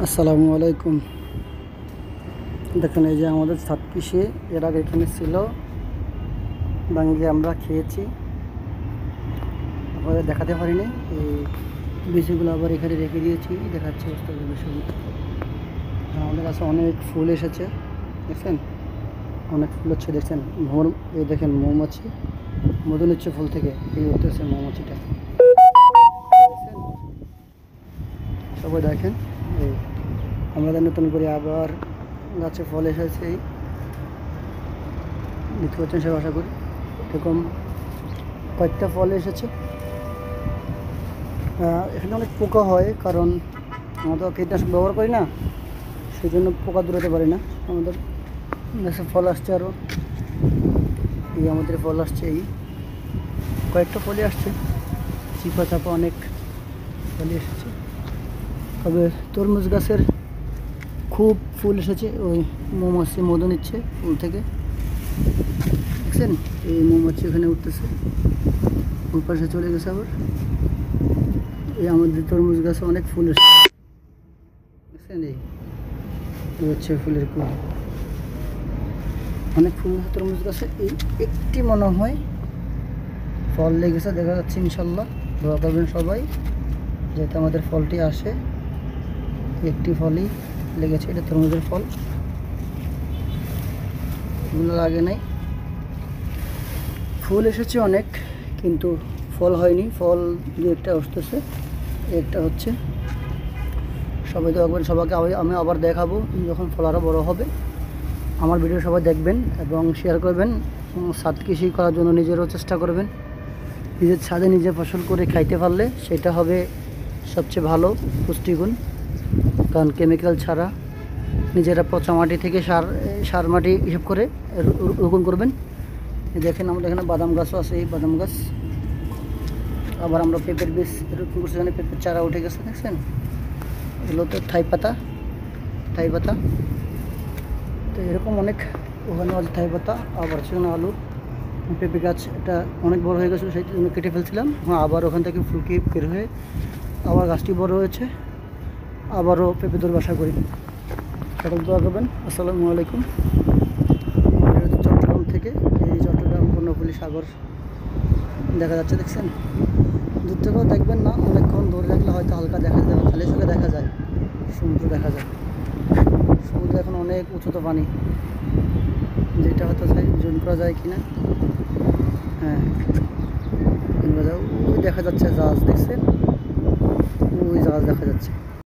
আসসালামু আলাইকুম। দেখেন এই যে আমাদের ছাদ কৃষি এর আগে এখানে ছিল, ভাঙ্গিয়ে আমরা খেয়েছি, আপনাদের দেখাতে পারিনি। এই বীজগুলো আবার এখানে রেখে দিয়েছি, দেখাচ্ছে বিষয়গুলো। আমাদের কাছে অনেক ফুল এসেছে, দেখছেন অনেক ফুল হচ্ছে, দেখছেন এই দেখেন মৌমাছি মধু নিচ্ছে ফুল থেকে, এই উঠতেছে মৌমাছিটা, সবাই দেখেন। এই আমাদের নতুন করে আবার গাছে ফল এসেছে, এই দেখতে পাচ্ছেন সব, আশা করি এরকম কয়েকটা ফল এসেছে। এখানে অনেক পোকা হয়, কারণ আমরা তো কীটনাশক ব্যবহার করি না, সেই জন্য পোকা দূরাতে পারি না। আমাদের গাছে ফল আসছে, আরও এই আমাদের ফল আসছে, এই কয়েকটা ফলই আসছে, চিপা চাপা অনেক ফলই এসেছে। তবে তরমুজ গাছের খুব ফুল এসেছে, ওই মৌমাছি মধু নিচ্ছে ফুল থেকে, দেখছেন এই মৌমাছি ওখানে উঠতেছে, ওই পাশে চলে গেছে। আবার এই আমাদের তরমুজ গাছে অনেক ফুল এসেছে, দেখছেন এই হচ্ছে ফুলের কুল, অনেক ফুল তরমুজ গাছে। এই একটি মনে হয় ফল লেগেছে, দেখা যাচ্ছে। ইনশাল্লাহ দোয়া করবেন সবাই যাতে আমাদের ফলটি আসে। একটি ফলই লেগেছে, এটা তরমুজের ফল, এগুলো লাগে নাই। ফুল এসেছে অনেক, কিন্তু ফল হয়নি। ফল দু একটা আসতেছে, একটা হচ্ছে। সবাই তো একবার সবাইকে আমি আবার দেখাবো যখন ফল আরও বড়ো হবে। আমার ভিডিও সবাই দেখবেন এবং শেয়ার করবেন। ছাদ কৃষি করার জন্য নিজেরও চেষ্টা করবেন। নিজের ছাদে নিজে ফসল করে খাইতে পারলে সেটা হবে সবচেয়ে ভালো পুষ্টিগুণ, কারণ কেমিক্যাল ছাড়া নিজেরা পচা মাটি থেকে সার মাটি হিসেব করে রোপণ করবেন। দেখেন আমাদের এখানে বাদাম গাছও আছে, এই বাদাম গাছ। আবার আমরা পেঁপের বীজ রোপণ করছি, এখানে পেঁপের চারা উঠে গেছে, দেখছেন এগুলো তো থাই পাতা। তো এরকম অনেক, ওখানে আছে থাই পাতা, আবার সেখানে আলু। পেঁপে গাছ এটা অনেক বড় হয়ে গেছিলো, সেই জন্য কেটে ফেলছিলাম। আবার ওখান থেকে ফুলকি বের হয়ে আবার গাছটি বড় হয়েছে, আবারও পেঁপে ধরবে আশা করি। সকল দোয়া করবেন। আসসালামু আলাইকুম। চট্টগ্রাম থেকে, এই চট্টগ্রাম কর্ণফুলী সাগর দেখা যাচ্ছে, দেখছেন। দূর থেকেও দেখবেন না, অনেকক্ষণ দূরে রাখলে হয়তো হালকা দেখা যায়, খালি চোখে দেখা যায়, সমুদ্র দেখা যায়। সমুদ্র এখন অনেক উঁচুতে পানি, যেটা হয়তো জুম করা যায় কিনা। হ্যাঁ, ওই দেখা যাচ্ছে জাহাজ, দেখছেন ওই জাহাজ দেখা যাচ্ছে।